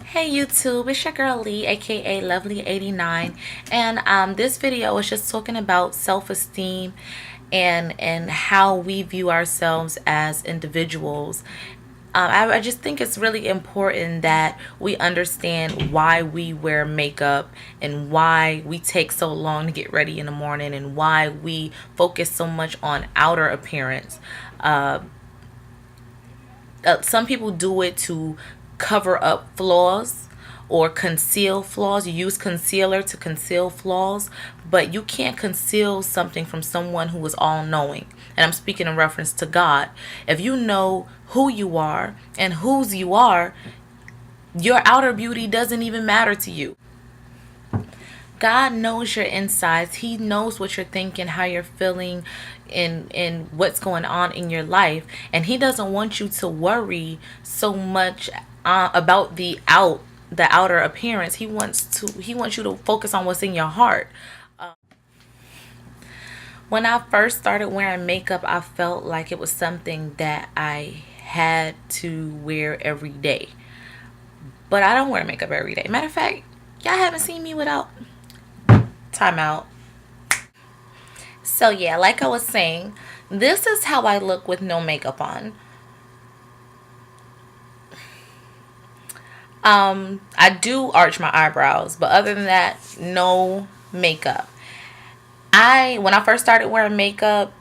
Hey YouTube, it's your girl Lee, aka Lovely89, and this video is just talking about self-esteem and how we view ourselves as individuals. I just think it's really important that we understand why we wear makeup and why we take so long to get ready in the morning and why we focus so much on outer appearance. Some people do it to cover up flaws or conceal flaws. You use concealer to conceal flaws, but you can't conceal something from someone who is all knowing. And I'm speaking in reference to God. If you know who you are and whose you are, your outer beauty doesn't even matter to you. God knows your insides. He knows what you're thinking, how you're feeling, and what's going on in your life. And He doesn't want you to worry so much about the outer appearance. He wants you to focus on what's in your heart. When I first started wearing makeup, I felt like it was something that I had to wear every day. But I don't wear makeup every day. Matter of fact, y'all haven't seen me without time out. So yeah, like I was saying, this is how I look with no makeup on. I do arch my eyebrows, but other than that, no makeup. When I first started wearing makeup,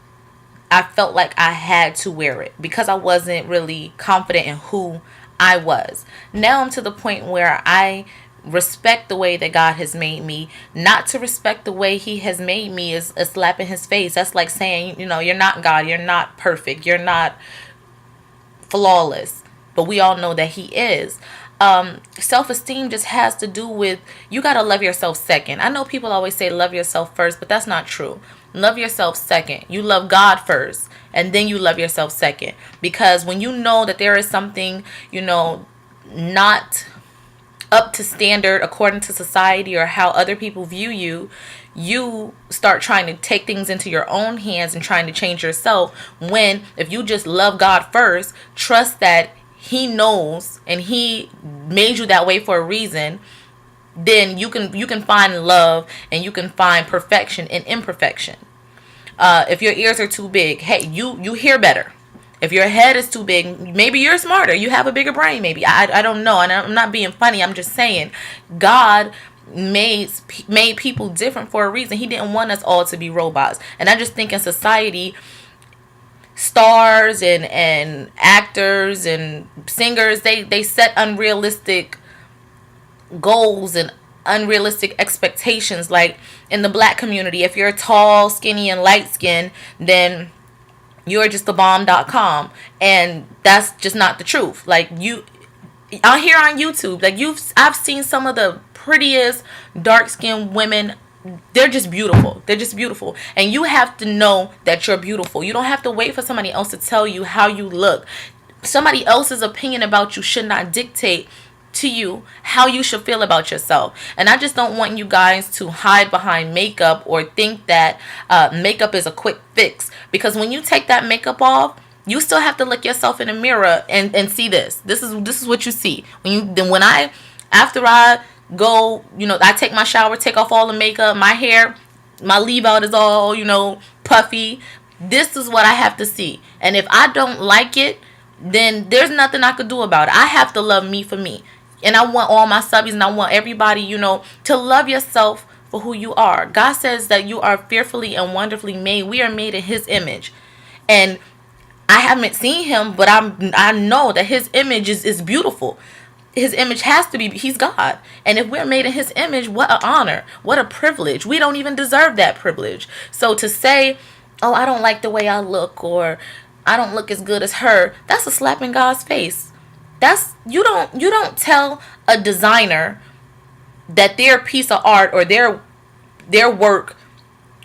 I felt like I had to wear it because I wasn't really confident in who I was. Now I'm to the point where I respect the way that God has made me. Not to respect the way He has made me is a slap in His face. That's like saying, you're not God, you're not perfect, you're not flawless. But we all know that He is. Self-esteem just has to do with, you got to love yourself second. I know people always say love yourself first, but that's not true. Love yourself second. You love God first, and then you love yourself second. Because when you know that there is something, not up to standard according to society or how other people view you, you start trying to take things into your own hands and trying to change yourself. When if you just love God first, trust that He knows and He made you that way for a reason, then you can find love and you can find perfection in imperfection. If your ears are too big, hey, you hear better. If your head is too big, maybe you're smarter. You have a bigger brain, maybe. I don't know. And I'm not being funny. I'm just saying God made people different for a reason. He didn't want us all to be robots. And I just think in society, stars and actors and singers, they set unrealistic goals and unrealistic expectations. Like in the black community, if you're tall, skinny, and light skinned, then you're just the bomb.com, and that's just not the truth. Like you out here on YouTube, like I've seen some of the prettiest dark-skinned women. They're just beautiful. They're just beautiful. And you have to know that you're beautiful. You don't have to wait for somebody else to tell you how you look. Somebody else's opinion about you should not dictate to you how you should feel about yourself. And I just don't want you guys to hide behind makeup or think that makeup is a quick fix. Because when you take that makeup off, you still have to look yourself in the mirror and see this. This is what you see. After I go, I take my shower, take off all the makeup, my hair, my leave out is all, puffy. This is what I have to see. And if I don't like it, then there's nothing I could do about it. I have to love me for me. And I want all my subbies and I want everybody, to love yourself for who you are. God says that you are fearfully and wonderfully made. We are made in His image. And I haven't seen Him, but I know that His image is beautiful. His image has to be, He's God. And if we're made in His image, what an honor, what a privilege. We don't even deserve that privilege. So to say, oh, I don't like the way I look, or I don't look as good as her, that's a slap in God's face. You don't tell a designer that their piece of art or their work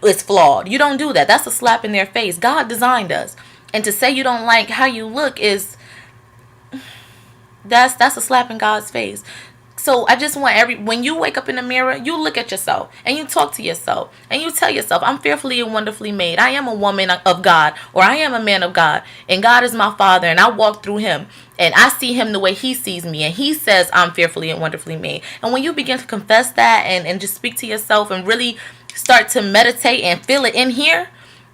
is flawed. You don't do that. That's a slap in their face. God designed us. And to say you don't like how you look that's a slap in God's face. So I just want when you wake up in the mirror, you look at yourself and you talk to yourself and you tell yourself, I'm fearfully and wonderfully made. I am a woman of God, or I am a man of God, and God is my father, and I walk through him and I see him the way he sees me, and he says I'm fearfully and wonderfully made. And when you begin to confess that and just speak to yourself and really start to meditate and feel it in here,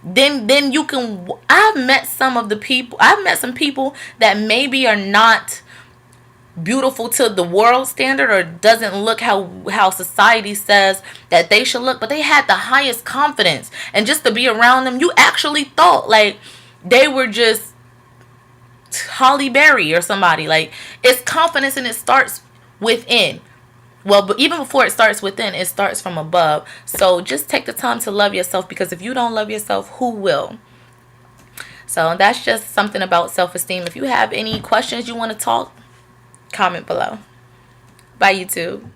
then you can. I've met some people that maybe are not beautiful to the world standard, or doesn't look how society says that they should look, but they had the highest confidence, and just to be around them, you actually thought like they were just Holly Berry or somebody. Like, it's confidence, and it starts within. Well, but even before it starts within, it starts from above. So just take the time to love yourself, because if you don't love yourself, who will? So that's just something about self-esteem. If you have any questions you want to talk, comment below. Bye, YouTube.